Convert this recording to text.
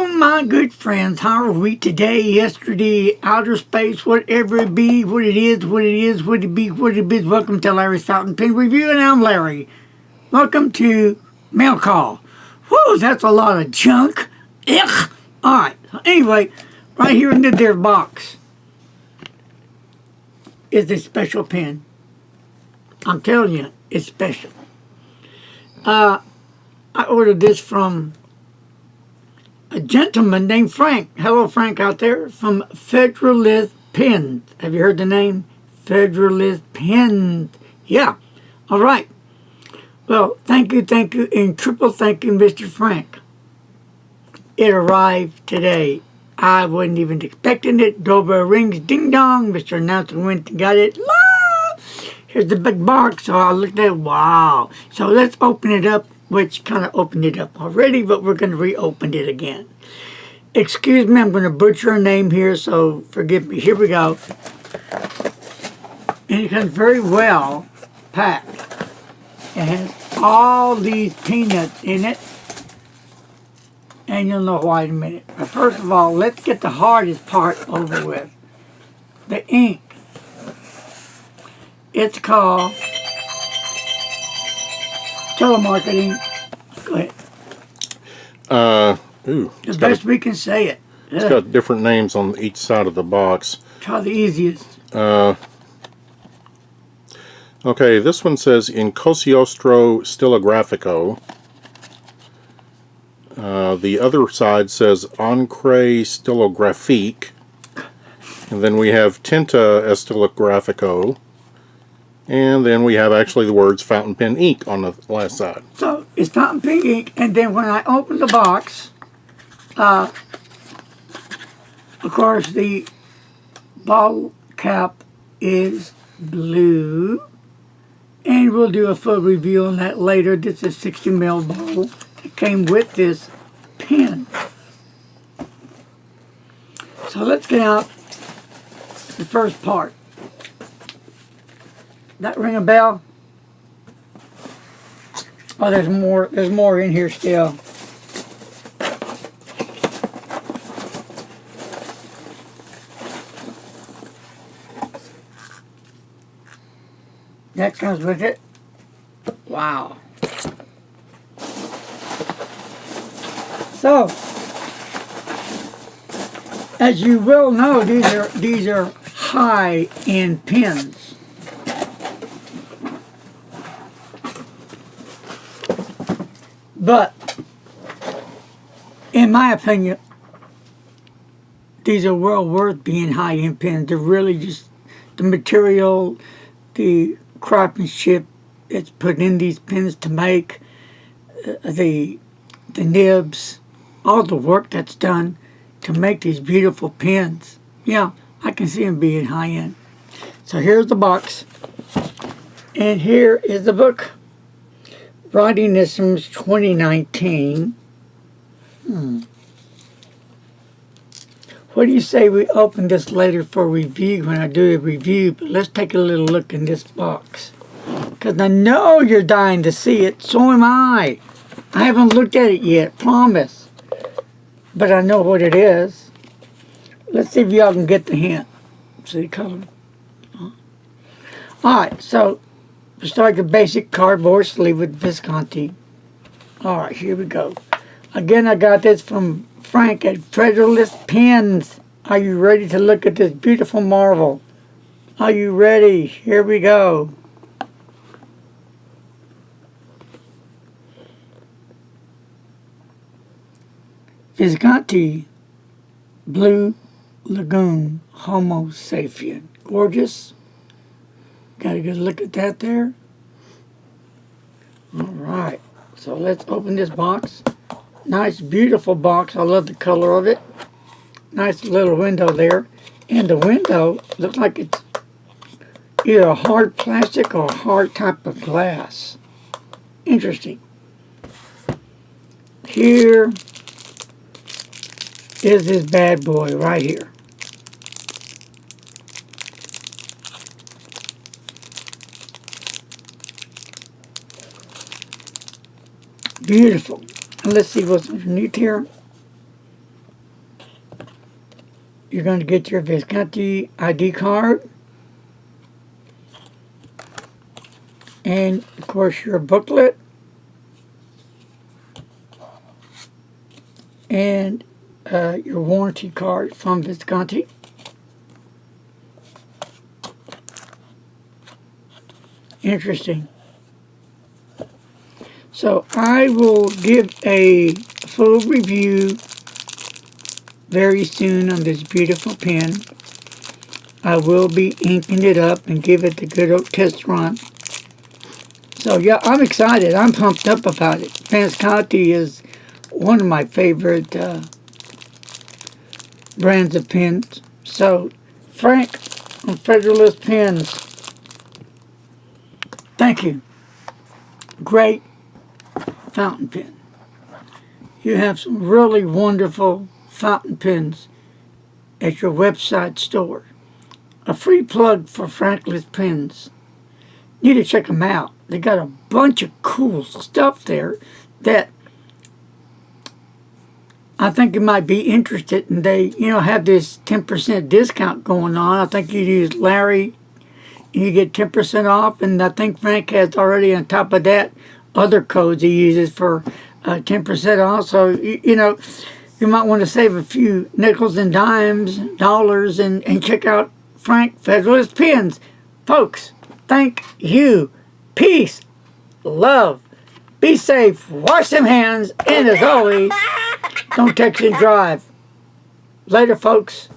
Hello, my good friends. How are we today, yesterday, outer space, whatever it be, what it is, what it is, what it be, what it is. Welcome to Larry's Fountain Pen Review, and I'm Larry. Welcome to Mail Call. Whoa, that's a lot of junk. Ugh. Alright, anyway, right here in their box is a special pen. I'm telling you, it's special. I ordered this from a gentleman named Frank. Hello, Frank, out there from Federalist Pens. Have you heard the name? Federalist Pens. Yeah. All right. Well, thank you, and triple thank you, Mr. Frank. It arrived today. I wasn't even expecting it. Doorbell rings, ding dong. Mr. Announcer went and got it. La! Here's the big box. So I looked at it. Wow. So let's open it up, which kind of opened it up already, but we're going to reopen it again. Excuse me, I'm going to butcher her name here, so forgive me. Here we go. And it comes very well packed. It has all these peanuts in it. And you'll know why in a minute. But first of all, let's get the hardest part over with. The ink. It's called telemarketing. Go ahead. The best we can say it. It's got different names on each side of the box. Try the easiest. Okay, this one says Incossiostro Stilografico. The other side says Encre Stilographique. And then we have Tinta Estilografico. And then we have actually the words fountain pen ink on the last side. So it's fountain pen ink, and then when I open the box, of course the bottle cap is blue, and we'll do a full review on that later. This is a 60 ml bottle that came with this pen. So let's get out the first part. That ring a bell? Oh, there's more in here still. That comes with it. Wow. So, as you well know, these are high-end pens. But, in my opinion, these are well worth being high-end pens. They're really just the material, the craftsmanship that's put in these pens to make, the nibs, all the work that's done to make these beautiful pens. Yeah, I can see them being high-end. So here's the box, and here is the book. Writing-isms 2019. What do you say we open this later for review when I do a review? But let's take a little look in this box. Because I know you're dying to see it. So am I. I haven't looked at it yet, promise. But I know what it is. Let's see if y'all can get the hint. See the color? Alright, so to start your basic cardboard sleeve with Visconti. Alright, here we go. Again, I got this from Frank at Federalist Pens. Are you ready to look at this beautiful marvel? Are you ready? Here we go. Visconti Blue Lagoon Homo Sapien. Gorgeous. Got a good look at that there. Alright, so let's open this box. Nice, beautiful box. I love the color of it. Nice little window there. And the window looks like it's either a hard plastic or a hard type of glass. Interesting. Here is this bad boy right here. Beautiful. And let's see what's underneath here. You're going to get your Visconti ID card. And, of course, your booklet. And your warranty card from Visconti. Interesting. So I will give a full review very soon on this beautiful pen. I will be inking it up and give it the good old test run. So yeah, I'm excited. I'm pumped up about it. Visconti is one of my favorite brands of pens. So Frank on Federalist Pens, thank you. Great fountain pen. You have some really wonderful fountain pens at your website store. A free plug for Franklin's Pens. You need to check them out. They got a bunch of cool stuff there that I think you might be interested in. They, have this 10% discount going on. I think you use Larry and you get 10% off. And I think Frank has already on top of that other codes he uses for 10% off. So, you might want to save a few nickels and dimes, dollars, and check out Frank Federalist Pens. Folks, thank you. Peace, love, be safe, wash them hands, and as always, don't text and drive. Later, folks.